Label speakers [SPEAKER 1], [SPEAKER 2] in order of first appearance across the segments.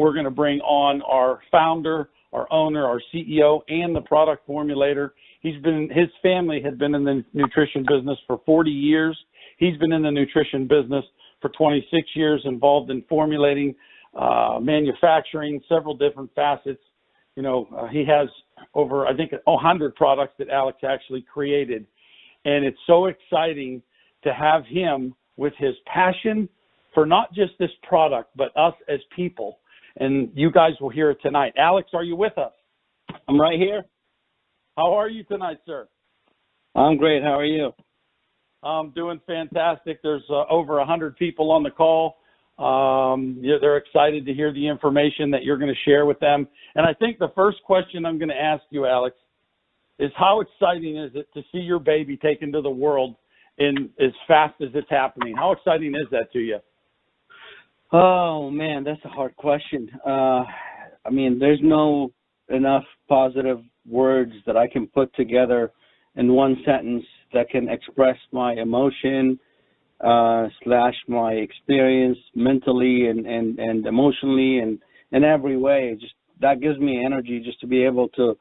[SPEAKER 1] we're going to bring on our founder, our owner, our CEO, and the product formulator. His family had been in the nutrition business for 40 years. He's been in the nutrition business for 26 years, involved in formulating, manufacturing, several different facets. You know, he has over, I think, 100 products that Alex actually created. And it's so exciting to have him with his passion for not just this product, but us as people. And you guys will hear it tonight. Alex, are you with us?
[SPEAKER 2] I'm right here.
[SPEAKER 1] How are you tonight, sir?
[SPEAKER 2] I'm great. How are you?
[SPEAKER 1] I'm doing fantastic. There's over 100 people on the call. They're excited to hear the information that you're going to share with them. And I think the first question I'm going to ask you, Alex, is how exciting is it to see your baby taken to the world in as fast as it's happening? How exciting is that to you?
[SPEAKER 2] Oh, man, that's a hard question. I mean, there's no enough positive words that I can put together in one sentence that can express my emotion / my experience mentally and emotionally and in every way. Just that gives me energy just to be able to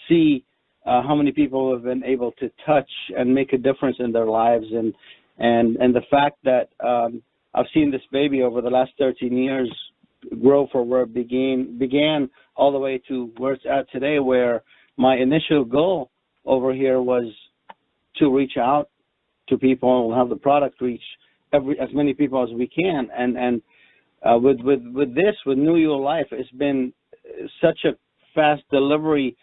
[SPEAKER 2] see how many people have been able to touch and make a difference in their lives, and the fact that I've seen this baby over the last 13 years grow from where it began all the way to where it's at today, where my initial goal over here was to reach out to people and have the product reach as many people as we can. And with New Your Life, it's been such a fast delivery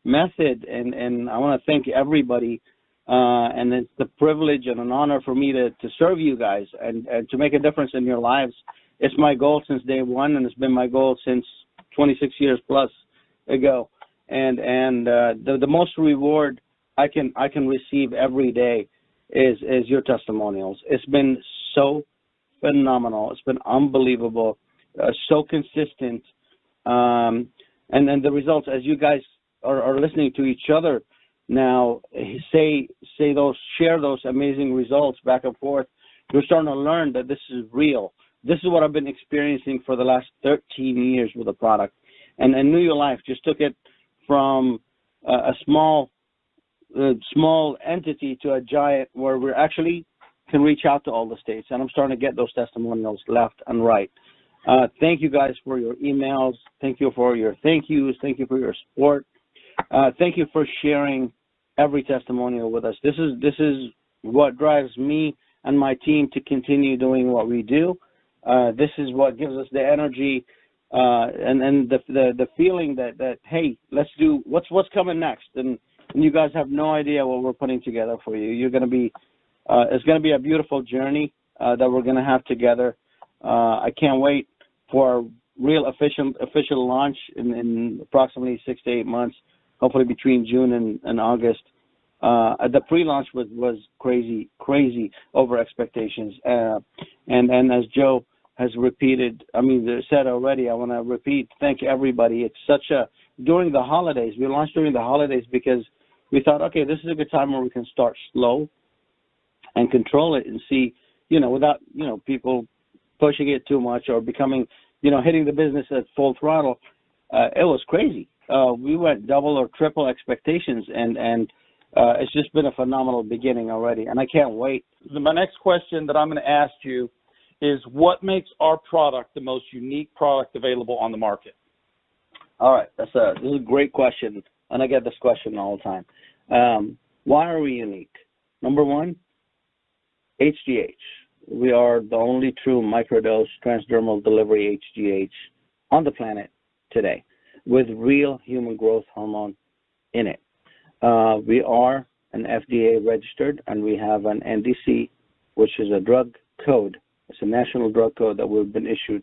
[SPEAKER 2] method, and I want to thank everybody. And it's the privilege and an honor for me to serve you guys and to make a difference in your lives. It's my goal since day one, and it's been my goal since 26 years plus ago. And the most reward I can receive every day is your testimonials. It's been so phenomenal. It's been unbelievable, so consistent. And then the results, as you guys are listening to each other now, share those amazing results back and forth. You're starting to learn that this is real. This is what I've been experiencing for the last 13 years with the product. And New Your Life just took it from a small entity to a giant, where we actually can reach out to all the states. And I'm starting to get those testimonials left and right. Thank you guys for your emails. Thank you for your thank yous. Thank you for your support. Thank you for sharing every testimonial with us. This is what drives me and my team to continue doing what we do. This is what gives us the energy and the feeling that hey, let's do what's coming next. And you guys have no idea what we're putting together for you. You're going to be it's going to be a beautiful journey that we're going to have together. I can't wait for a real official launch in approximately 6 to 8 months. Hopefully between June and August. The pre-launch was crazy over expectations. And as Joe has said already, I want to repeat, thank everybody. It's during the holidays, we launched during the holidays because we thought, okay, this is a good time where we can start slow and control it and see, without, people pushing it too much or becoming, hitting the business at full throttle. It was crazy. We went double or triple expectations, and it's just been a phenomenal beginning already, and I can't wait.
[SPEAKER 1] My next question that I'm going to ask you is, what makes our product the most unique product available on the market?
[SPEAKER 2] All right, this is a great question, and I get this question all the time. Why are we unique? Number one, HGH. We are the only true microdose transdermal delivery HGH on the planet today, with real human growth hormone in it. We are an FDA registered, and we have an NDC, which is a drug code. It's a national drug code that we've been issued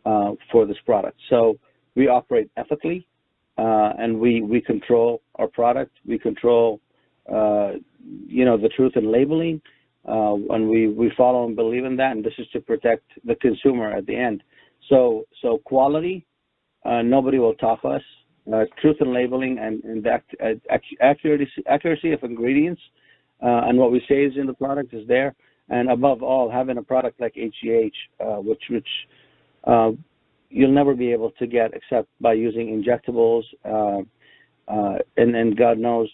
[SPEAKER 2] for this product. So we operate ethically, and we control our product. We control, the truth in labeling, and we follow and believe in that, and this is to protect the consumer at the end. So quality, nobody will top us. Truth in labeling and the accuracy of ingredients and what we say is in the product is there. And above all, having a product like HGH, which you'll never be able to get except by using injectables, and God knows,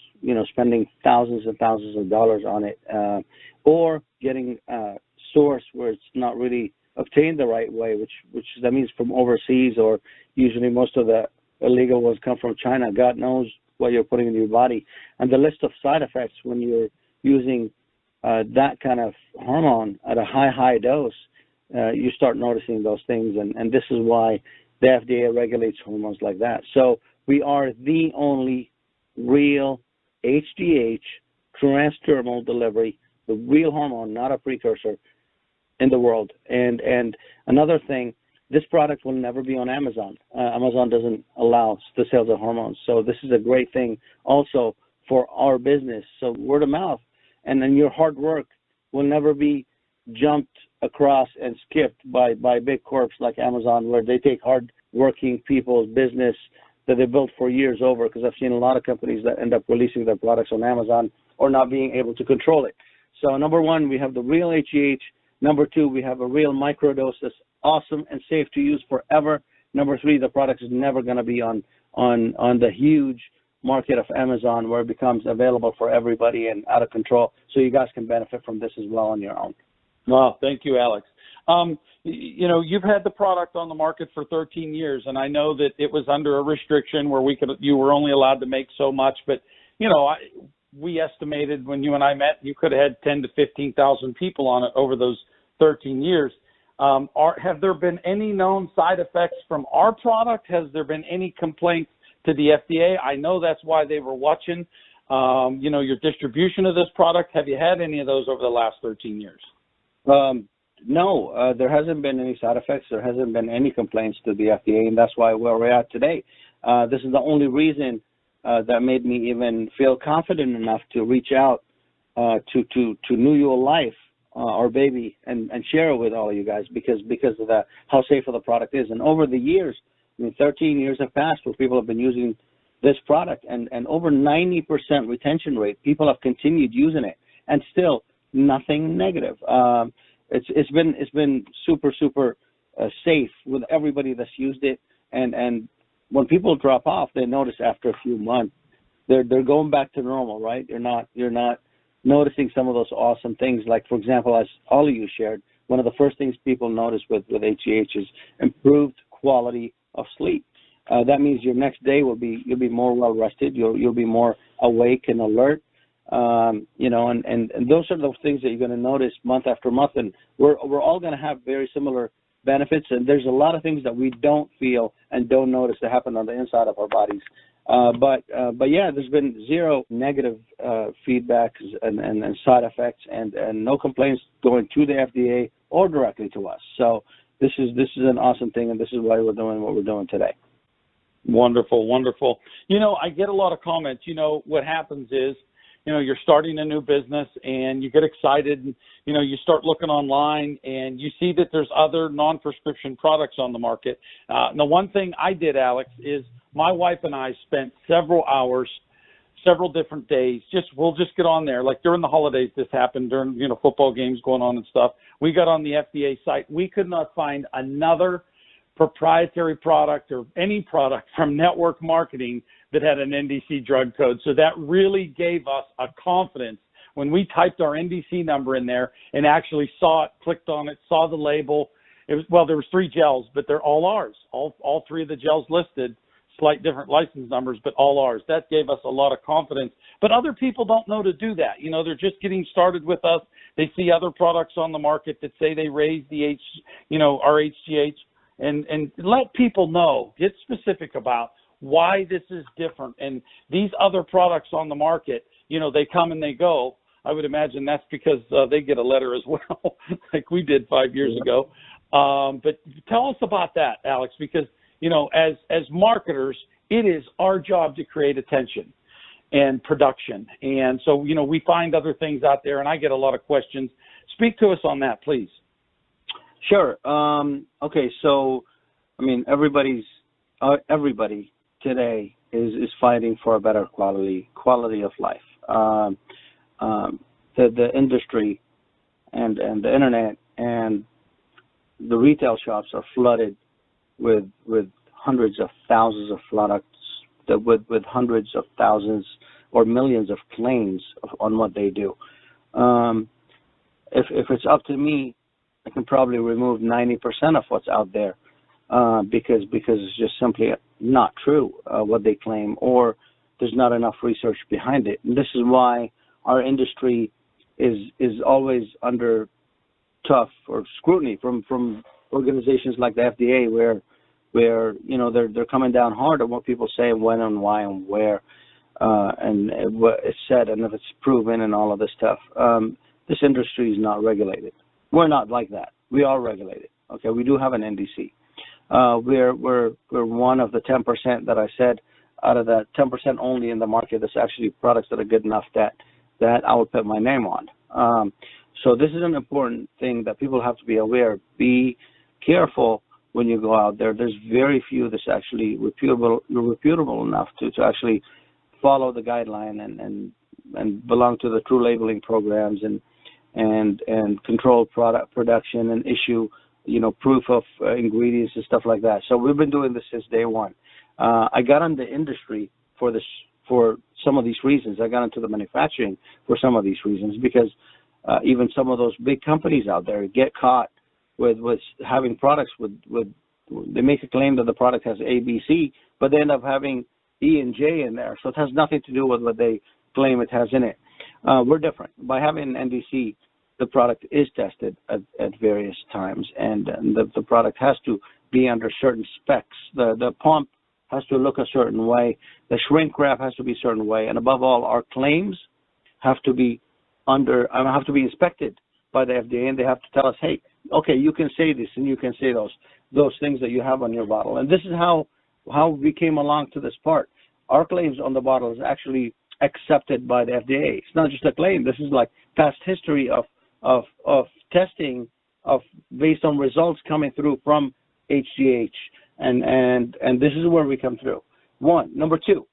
[SPEAKER 2] spending thousands and thousands of dollars on it, or getting a source where it's not really obtained the right way, which that means from overseas, or usually most of the illegal ones come from China. God knows what you're putting in your body. And the list of side effects when you're using that kind of hormone at a high dose, you start noticing those things, and this is why the FDA regulates hormones like that. So we are the only real HGH transdermal delivery, the real hormone, not a precursor, in the world. And another thing, this product will never be on Amazon. Amazon doesn't allow the sales of hormones. So this is a great thing also for our business. So word of mouth, and then your hard work will never be jumped across and skipped by big corps like Amazon, where they take hard-working people's business that they built for years over, because I've seen a lot of companies that end up releasing their products on Amazon or not being able to control it. So number one, we have the real HGH. Number two, we have a real microdose that's awesome and safe to use forever. Number three, the product is never going to be on the huge market of Amazon where it becomes available for everybody and out of control. So you guys can benefit from this as well on your own.
[SPEAKER 1] Well, thank you, Alex. You've had the product on the market for 13 years, and I know that it was under a restriction where you were only allowed to make so much. But we estimated when you and I met, you could have had 10 to 15,000 people on it over those 13 years. Have there been any known side effects from our product? Has there been any complaints to the FDA? I know that's why they were watching, your distribution of this product. Have you had any of those over the last 13 years?
[SPEAKER 2] No, there hasn't been any side effects. There hasn't been any complaints to the FDA, and that's why where we're at today. This is the only reason that made me even feel confident enough to reach out to New Your Life, our baby, and share it with all of you guys because of how safe of the product is. And over the years, 13 years have passed where people have been using this product, and over 90% retention rate. People have continued using it, and still nothing negative. It's been super safe with everybody that's used it, and when people drop off, they notice after a few months they're going back to normal, right? You're not noticing some of those awesome things, like, for example, as all of you shared, one of the first things people notice with HGH is improved quality of sleep. That means your next day you'll be more well rested, you'll be more awake and alert. And those are the things that you're going to notice month after month, and we're all going to have very similar benefits, and there's a lot of things that we don't feel and don't notice that happen on the inside of our bodies. But yeah, there's been zero negative feedback and side effects, and no complaints going to the FDA or directly to us. So this is an awesome thing, and this is why we're doing what we're doing today.
[SPEAKER 1] Wonderful. I get a lot of comments. What happens is, you're starting a new business and you get excited and, you start looking online and you see that there's other non-prescription products on the market. The one thing I did, Alex, is my wife and I spent several hours, several different days. We'll just get on there. Like during the holidays, this happened during, football games going on and stuff. We got on the FDA site. We could not find another proprietary product or any product from network marketing that had an NDC drug code. So that really gave us a confidence when we typed our NDC number in there and actually saw it, clicked on it, saw the label. There was 3 gels, but they're all ours. All 3 of the gels listed, slight different license numbers, but all ours. That gave us a lot of confidence. But other people don't know to do that. They're just getting started with us. They see other products on the market that say they raise our HGH, and let people know, get specific about why this is different. And these other products on the market, they come and they go. I would imagine that's because they get a letter as well, like we did 5 years ago. But tell us about that, Alex, because, as marketers, it is our job to create attention and production. And so, we find other things out there, and I get a lot of questions. Speak to us on that, please.
[SPEAKER 2] Sure. Okay, so, everybody today is fighting for a better quality of life. The industry and the internet and the retail shops are flooded with hundreds of thousands of products, with hundreds of thousands or millions of claims on what they do. If it's up to me, I can probably remove 90% of what's out there because it's just simply not true what they claim, or there's not enough research behind it. And this is why our industry is always under tough or scrutiny from organizations like the FDA, where you know they're coming down hard on what people say, when and why and where, and what it's said, and if it's proven and all of this stuff. This industry is not regulated. We're not like that. We are regulated. Okay, we do have an NDC. We're one of the 10% that I said, out of that 10% only in the market that's actually products that are good enough that I would put my name on. So this is an important thing that people have to be aware. Be careful when you go out there. There's very few that's actually reputable enough to actually follow the guideline and belong to the true labeling programs and control product production and issue, you know, proof of ingredients and stuff like that. So we've been doing this since day one. I got in the industry for some of these reasons. I got into the manufacturing for some of these reasons because even some of those big companies out there get caught with having products with they make a claim that the product has A, B, C, but they end up having E and J in there. So it has nothing to do with what they claim it has in it. We're different. By having an NDC, the product is tested at various times, and the product has to be under certain specs. The pump has to look a certain way. The shrink wrap has to be a certain way, and above all, our claims have to be inspected by the FDA, and they have to tell us, hey, okay, you can say this and you can say those things that you have on your bottle. And this is how we came along to this part. Our claims on the bottle is actually accepted by the FDA. It's not just a claim. This is like past history of testing based on results coming through from HGH, and this is where we come through. One. Number two,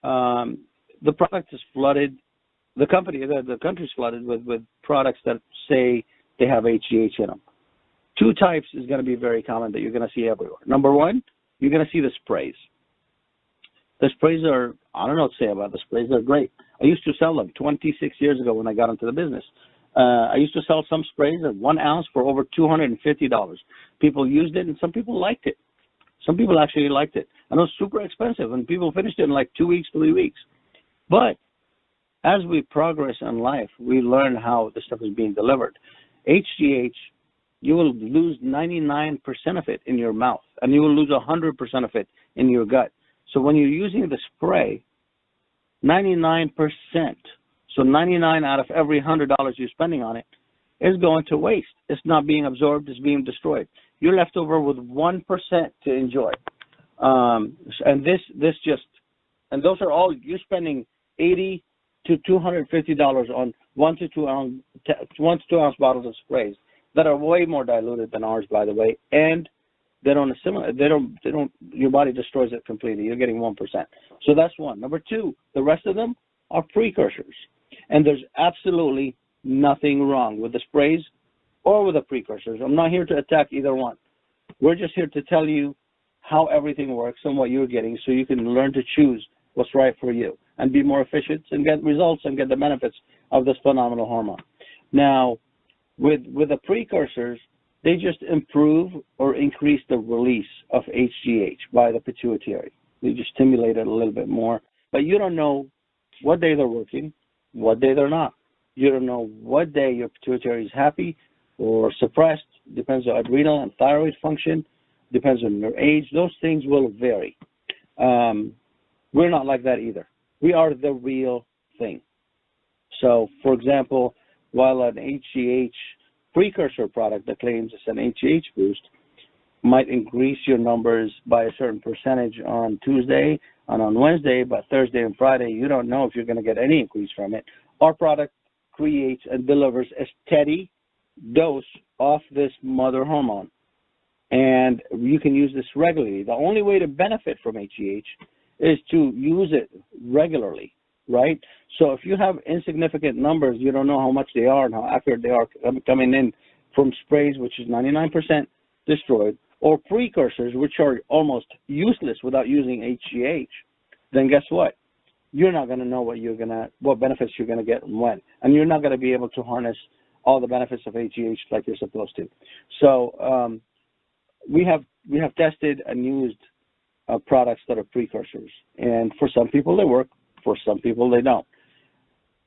[SPEAKER 2] the product is flooded. The country's flooded with products that say they have HGH in them. Two types is going to be very common that you're going to see everywhere. Number one, you're going to see the sprays. The sprays are, I don't know what to say about the sprays. They're great. I used to sell them 26 years ago when I got into the business. I used to sell some sprays at 1 ounce for over $250. People used it, and some people liked it. Some people actually liked it. And it was super expensive, and people finished it in like 2 weeks, 3 weeks. But as we progress in life, we learn how the stuff is being delivered. HGH, you will lose 99% of it in your mouth, and you will lose 100% of it in your gut. So when you're using the spray, 99%, so 99 out of every $100 you're spending on it is going to waste. It's not being absorbed, it's being destroyed. You're left over with 1% to enjoy. And those are all, you're spending $80 to $250 on 1 to 2 ounce bottles of sprays that are way more diluted than ours, by the way, and they don't assimilate. Your body destroys it completely. You're getting 1%. So that's one. Number two, the rest of them are precursors. And there's absolutely nothing wrong with the sprays or with the precursors. I'm not here to attack either one. We're just here to tell you how everything works and what you're getting so you can learn to choose what's right for you and be more efficient and get results and get the benefits of this phenomenal hormone. Now, with the precursors, they just improve or increase the release of HGH by the pituitary. They just stimulate it a little bit more. But you don't know what day they're working, what day they're not. You don't know what day your pituitary is happy or suppressed. Depends on adrenal and thyroid function. Depends on your age. Those things will vary. We're not like that either. We are the real thing. So, for example, while an HGH precursor product that claims it's an HGH boost might increase your numbers by a certain percentage on Tuesday and on Wednesday, but Thursday and Friday, you don't know if you're going to get any increase from it. Our product creates and delivers a steady dose of this mother hormone, and you can use this regularly. The only way to benefit from HGH is to use it regularly, right? So if you have insignificant numbers, you don't know how much they are and how accurate they are coming in from sprays, which is 99% destroyed, or precursors, which are almost useless without using HGH, then guess what? You're not going to know what benefits you're going to get and when, and you're not going to be able to harness all the benefits of HGH like you're supposed to. So we have tested and used products that are precursors, and for some people they work, for some people they don't.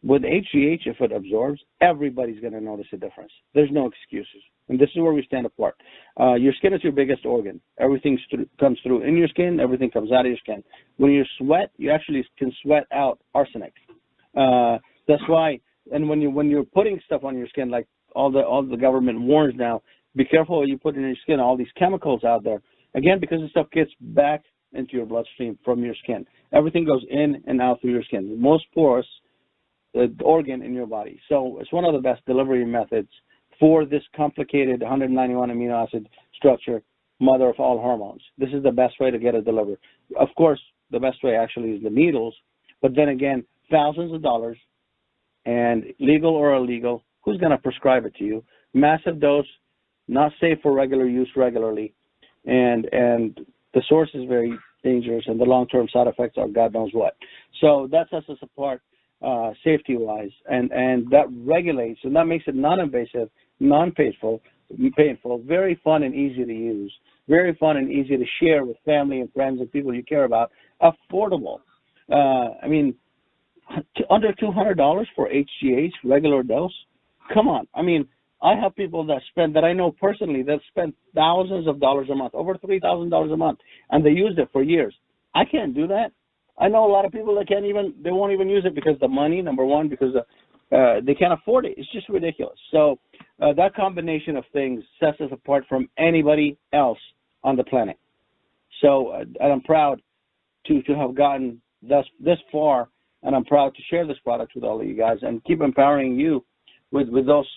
[SPEAKER 2] With HGH, if it absorbs, everybody's going to notice a difference. There's no excuses, and this is where we stand apart. Your skin is your biggest organ. Everything comes through in your skin. Everything comes out of your skin. When you sweat, you actually can sweat out arsenic. That's why. And when you're putting stuff on your skin, like all the government warns now, be careful what you put in your skin. All these chemicals out there. Again, because the stuff gets back into your bloodstream from your skin. Everything goes in and out through your skin. The most porous organ in your body. So it's one of the best delivery methods for this complicated 191 amino acid structure, mother of all hormones. This is the best way to get it delivered. Of course, the best way actually is the needles, but then again, thousands of dollars, and legal or illegal, who's going to prescribe it to you? Massive dose, not safe for regular use regularly, and the source is very dangerous, and the long-term side effects are God knows what. So that sets us apart safety-wise, and that regulates, and that makes it non-invasive, non-painful, very fun and easy to use, very fun and easy to share with family and friends and people you care about, affordable. I mean, under $200 for HGH, regular dose? Come on. I mean, I have people that I know personally that spend thousands of dollars a month, over $3,000 a month, and they used it for years. I can't do that. I know a lot of people that they won't even use it because the money, number one, because they can't afford it. It's just ridiculous. So that combination of things sets us apart from anybody else on the planet. So and I'm proud to have gotten this far, and I'm proud to share this product with all of you guys and keep empowering you with those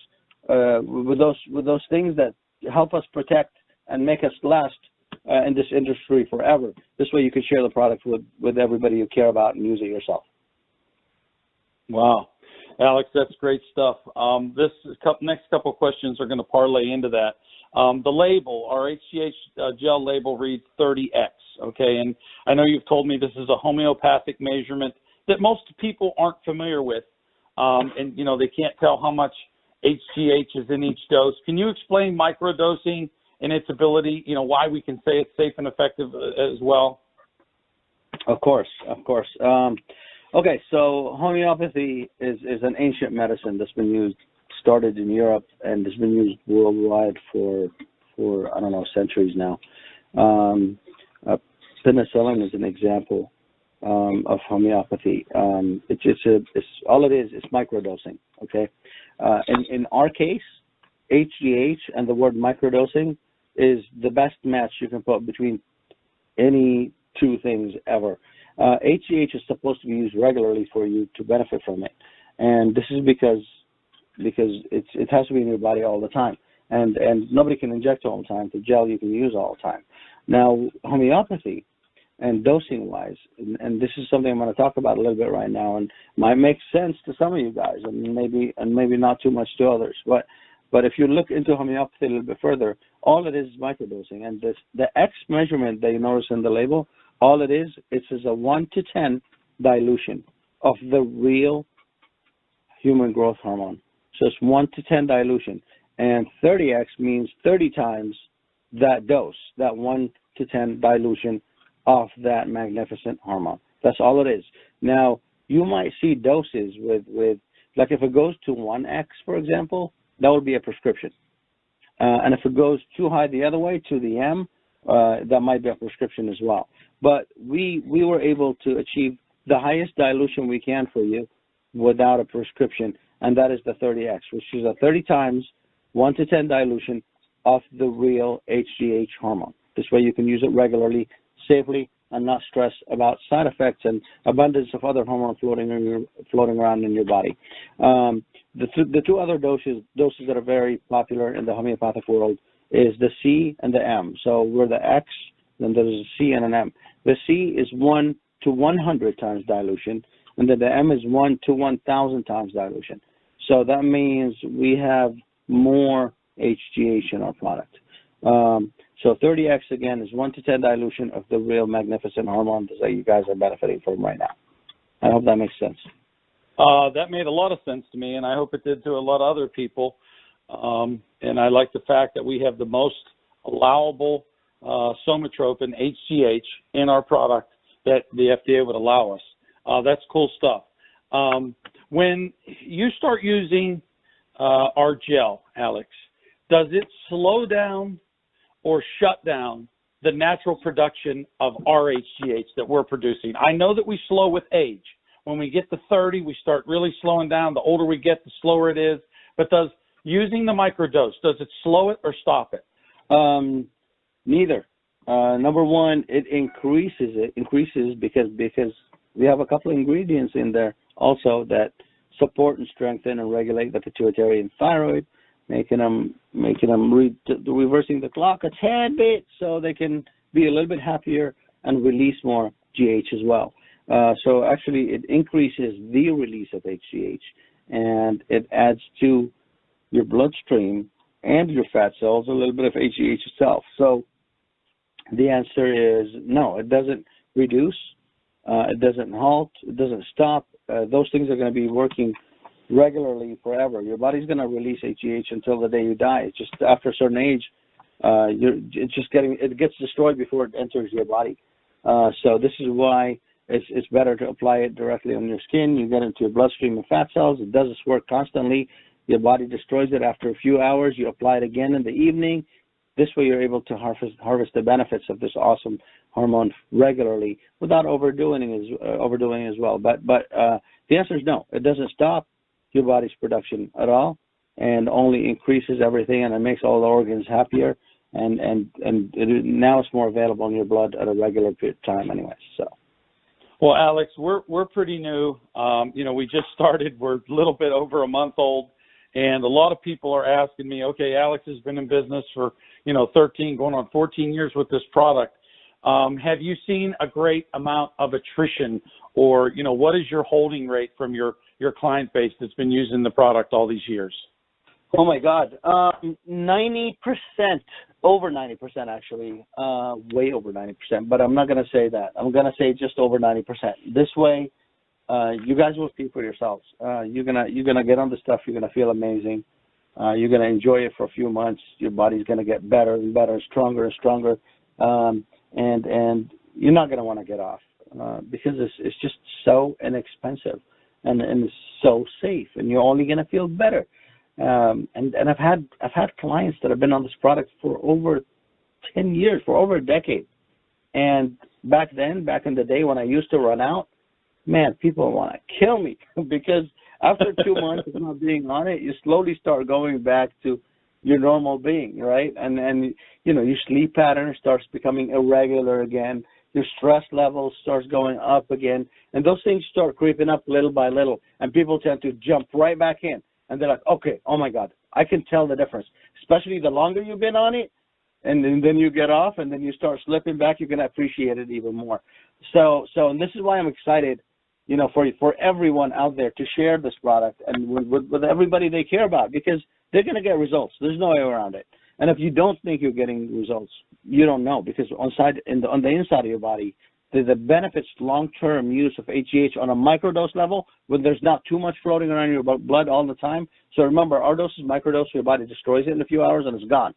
[SPEAKER 2] things that help us protect and make us last in this industry forever. This way you can share the product with everybody you care about and use it yourself.
[SPEAKER 1] Wow. Alex, that's great stuff. This next couple of questions are going to parlay into that. The label, our HGH gel label reads 30X, okay? And I know you've told me this is a homeopathic measurement that most people aren't familiar with, and, they can't tell how much HGH is in each dose. Can you explain microdosing and its ability, why we can say it's safe and effective as well?
[SPEAKER 2] Of course. Okay, so homeopathy is an ancient medicine that's been started in Europe, and has been used worldwide for I don't know, centuries now. Penicillin is an example of homeopathy. It's all it is microdosing. Okay, in our case, HGH and the word microdosing is the best match you can put between any two things ever. HGH is supposed to be used regularly for you to benefit from it, and this is because it has to be in your body all the time, and nobody can inject all the time. The gel you can use all the time. Now, homeopathy and dosing wise, and this is something I'm going to talk about a little bit right now, and might make sense to some of you guys, and maybe not too much to others. But if you look into homeopathy a little bit further, all it is microdosing, and the X measurement that you notice in the label, all it is a 1 to 10 dilution of the real human growth hormone. So it's 1 to 10 dilution, and 30X means 30 times that dose, that 1 to 10 dilution of that magnificent hormone. That's all it is. Now, you might see doses with like if it goes to 1X, for example, that would be a prescription. And if it goes too high the other way to the M, that might be a prescription as well. But we were able to achieve the highest dilution we can for you without a prescription, and that is the 30X, which is a 30 times 1 to 10 dilution of the real HGH hormone. This way you can use it regularly, safely, and not stress about side effects and abundance of other hormones floating around in your body. The two other doses that are very popular in the homeopathic world is the C and the M. So we're the X, then there's a C and an M. The C is 1 to 100 times dilution, and then the M is 1 to 1,000 times dilution. So that means we have more HGH in our product. So 30x, again, is 1 to 10 dilution of the real magnificent hormone that you guys are benefiting from right now. I hope that makes sense.
[SPEAKER 1] That made a lot of sense to me, and I hope it did to a lot of other people. And I like the fact that we have the most allowable somatropin, HGH, in our product that the FDA would allow us. That's cool stuff. When you start using our gel, Alex, does it slow down or shut down the natural production of our HGH that we're producing? I know that we slow with age. When we get to 30, we start really slowing down. The older we get, the slower it is. But does using the microdose, does it slow it or stop it?
[SPEAKER 2] Neither. Number one, it increases because we have a couple of ingredients in there also that support and strengthen and regulate the pituitary and thyroid, making them reversing the clock a tad bit so they can be a little bit happier and release more GH as well. So actually, it increases the release of HGH, and it adds to your bloodstream and your fat cells a little bit of HGH itself. So the answer is no, it doesn't reduce, it doesn't halt, it doesn't stop. Those things are going to be working regularly forever. Your body's going to release HGH until the day you die. It's just after a certain age, it gets destroyed before it enters your body. So this is why it's better to apply it directly on your skin. You get into your bloodstream and fat cells. It does its work constantly. Your body destroys it after a few hours. You apply it again in the evening. This way you're able to harvest the benefits of this awesome hormone regularly without overdoing it as well. But the answer is no. It doesn't stop your body's production at all, and only increases everything, and it makes all the organs happier. And now it's more available in your blood at a regular period of time, anyway. So.
[SPEAKER 1] Well, Alex, we're pretty new. We just started. We're a little bit over a month old, and a lot of people are asking me, okay, Alex has been in business for 13, going on 14 years with this product. Have you seen a great amount of attrition, or what is your holding rate from your client base that's been using the product all these years?
[SPEAKER 2] Oh my God, 90%, over 90% actually, way over 90%. But I'm not going to say that. I'm going to say just over 90%. This way, you guys will see for yourselves. You're gonna get on the stuff. You're gonna feel amazing. You're gonna enjoy it for a few months. Your body's gonna get better and better, stronger and stronger, and you're not gonna want to get off because it's just so inexpensive and it's so safe, and you're only gonna feel better. And I've had clients that have been on this product for over 10 years, for over a decade. And back in the day when I used to run out, man, people want to kill me because after 2 months of not being on it, you slowly start going back to your normal being, right? And your sleep pattern starts becoming irregular again. Your stress level starts going up again. And those things start creeping up little by little. And people tend to jump right back in. And they're like, okay, oh my God, I can tell the difference. Especially the longer you've been on it, and then you get off, and then you start slipping back, you're going to appreciate it even more. So and this is why I'm excited, for everyone out there to share this product and with everybody they care about, because they're going to get results. There's no way around it. And if you don't think you're getting results, you don't know, because on the inside of your body, the benefits long-term use of HGH on a microdose level, when there's not too much floating around your blood all the time. So remember, our dose is microdose, your body destroys it in a few hours and it's gone.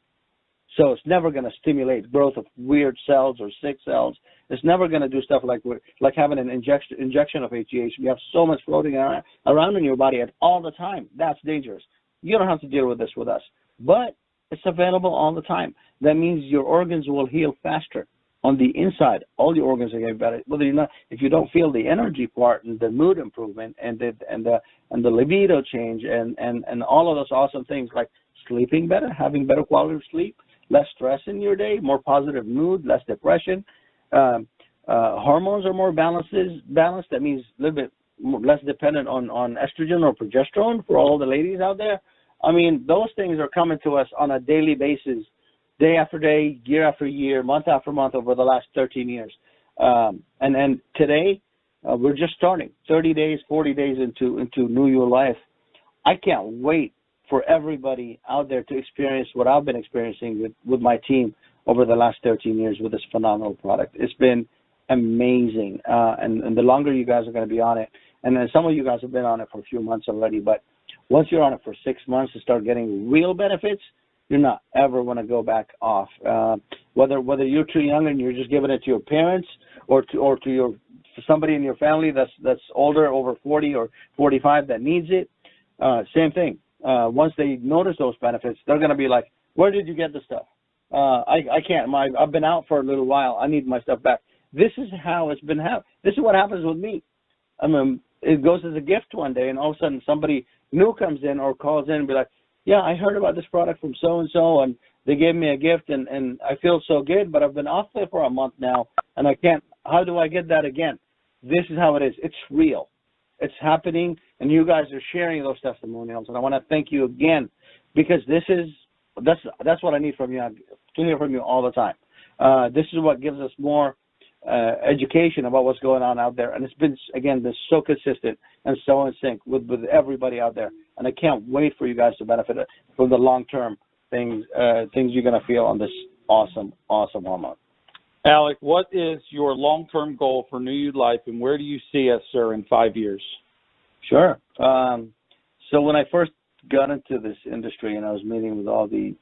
[SPEAKER 2] So it's never going to stimulate growth of weird cells or sick cells. It's never going to do stuff like having an injection of HGH. You have so much floating around in your body at all the time. That's dangerous. You don't have to deal with this with us. But it's available all the time. That means your organs will heal faster. On the inside, all your organs are getting better. Whether you're not, if you don't feel the energy part and the mood improvement and the libido change and all of those awesome things like sleeping better, having better quality of sleep, less stress in your day, more positive mood, less depression. Hormones are more balanced. That means a little bit less dependent on estrogen or progesterone for all the ladies out there. I mean, those things are coming to us on a daily basis, day after day, year after year, month after month over the last 13 years. And today, we're just starting 30 days, 40 days into New Year life. I can't wait for everybody out there to experience what I've been experiencing with my team over the last 13 years with this phenomenal product. It's been amazing. And the longer you guys are going to be on it, and then some of you guys have been on it for a few months already, but once you're on it for 6 months to start getting real benefits, you're not ever going to go back off. Whether you're too young and you're just giving it to your parents or to somebody in your family that's older, over 40 or 45 that needs it, same thing. Once they notice those benefits, they're going to be like, where did you get the stuff? I can't. I've been out for a little while. I need my stuff back. This is how it's been happening. This is what happens with me. I mean, it goes as a gift one day, and all of a sudden somebody new comes in or calls in and be like, yeah, I heard about this product from so-and-so, and they gave me a gift, and I feel so good, but I've been off there for a month now, and I can't. How do I get that again? This is how it is. It's real. It's happening, and you guys are sharing those testimonials, and I want to thank you again, because that's what I need from you, to hear from you all the time. This is what gives us more education about what's going on out there, and it's been, again, this so consistent and so in sync with everybody out there, and I can't wait for you guys to benefit from the long-term things you're going to feel on this awesome hormone.
[SPEAKER 1] Alec, what is your long-term goal for New You Life, and where do you see us, sir, in 5 years?
[SPEAKER 2] Sure. So when I first got into this industry and I was meeting with all the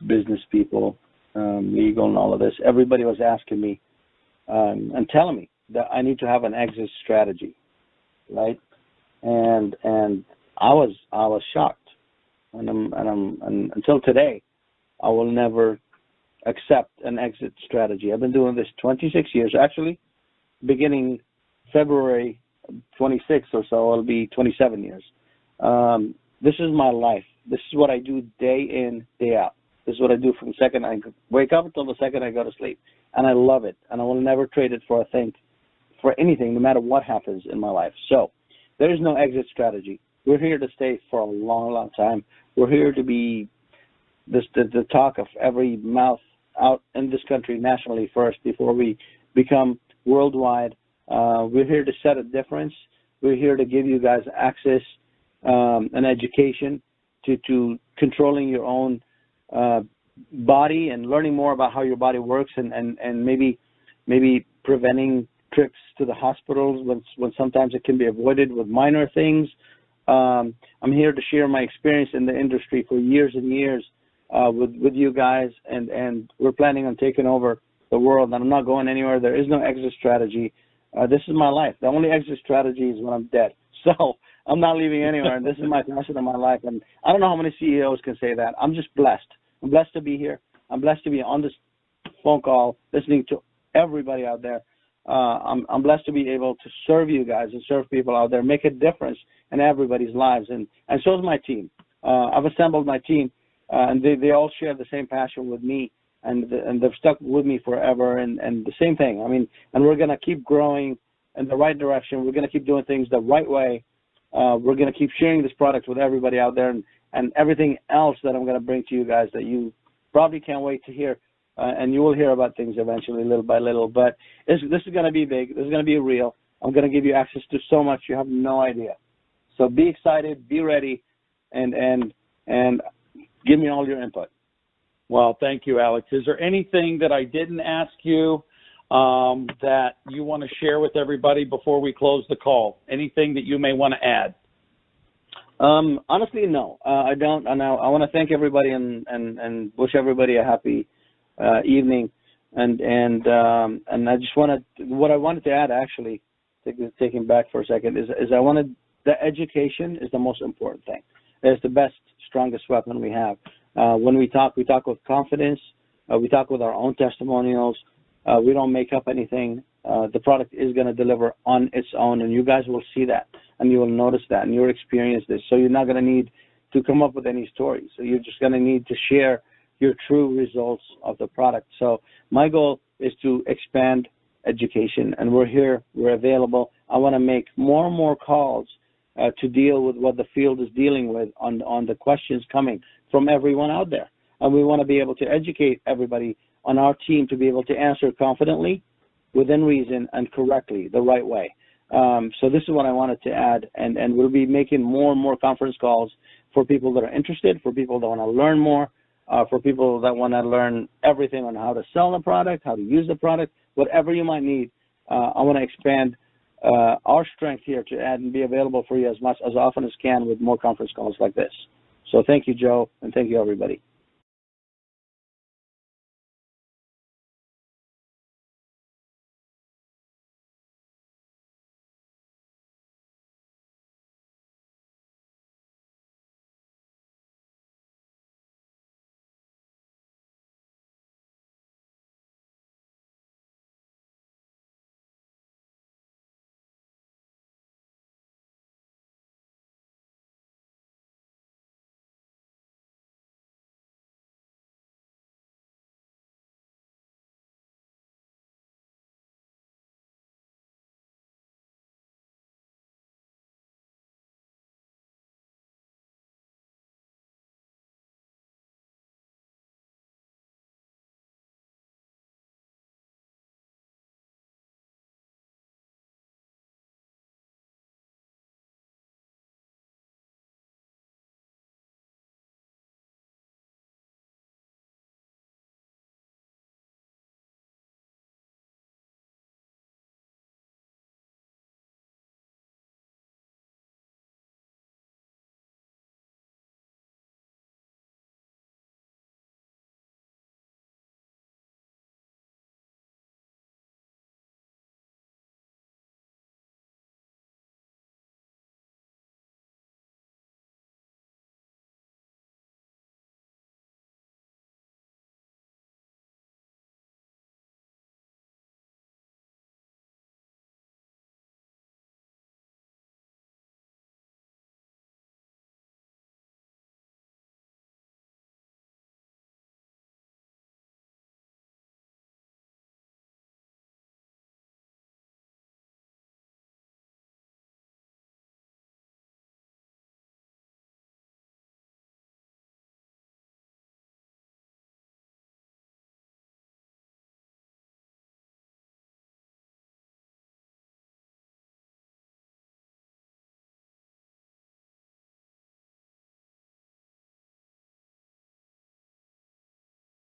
[SPEAKER 2] business people, legal and all of this, everybody was asking me and telling me that I need to have an exit strategy, right? And I was shocked, and until today, I will never accept an exit strategy. I've been doing this 26 years, actually, beginning February 26th or so, it'll be 27 years. This is my life. This is what I do day in, day out. This is what I do from the second I wake up until the second I go to sleep. And I love it. And I will never trade it for a thing, for anything, no matter what happens in my life. So there is no exit strategy. We're here to stay for a long, long time. We're here to be the talk of every mouth out in this country nationally first before we become worldwide. We're here to set a difference. We're here to give you guys access and education to controlling your own body and learning more about how your body works, and maybe preventing trips to the hospitals when sometimes it can be avoided with minor things. I'm here to share my experience in the industry for years and years with you guys, and we're planning on taking over the world, and I'm not going anywhere. There is no exit strategy. This is my life. The only exit strategy is when I'm dead. So I'm not leaving anywhere, and this is my passion in my life. And I don't know how many CEOs can say that. I'm just blessed. I'm blessed to be here. I'm blessed to be on this phone call listening to everybody out there. I'm blessed to be able to serve you guys and serve people out there, make a difference in everybody's lives. And so is my team. I've assembled my team, and they all share the same passion with me, and they've stuck with me forever. And the same thing. I mean, and we're going to keep growing in the right direction. We're going to keep doing things the right way. We're going to keep sharing this product with everybody out there, and everything else that I'm going to bring to you guys that you probably can't wait to hear. And you will hear about things eventually, little by little. But this is going to be big. This is going to be real. I'm going to give you access to so much you have no idea. So be excited, be ready, and give me all your input.
[SPEAKER 1] Well, thank you, Alex. Is there anything that I didn't ask you that you want to share with everybody before we close the call? Anything that you may want to add?
[SPEAKER 2] Honestly, no, I don't. And I want to thank everybody and wish everybody a happy evening. And I just what I wanted to add, actually, taking back for a second, is the education is the most important thing. It's the best, strongest weapon we have. When we talk with confidence. We talk with our own testimonials. We don't make up anything. The product is going to deliver on its own, and you guys will see that, and you will notice that, and you'll experience this. So you're not going to need to come up with any stories. So you're just going to need to share your true results of the product. So my goal is to expand education, and we're here. We're available. I want to make more and more calls to deal with what the field is dealing with on the questions coming from everyone out there. And we want to be able to educate everybody on our team to be able to answer confidently, within reason, and correctly, the right way. So this is what I wanted to add, and we'll be making more and more conference calls for people that are interested, for people that want to learn more, for people that want to learn everything on how to sell the product, how to use the product, whatever you might need. I want to expand our strength here to add and be available for you as often as can with more conference calls like this. So thank you, Joe, and thank you, everybody.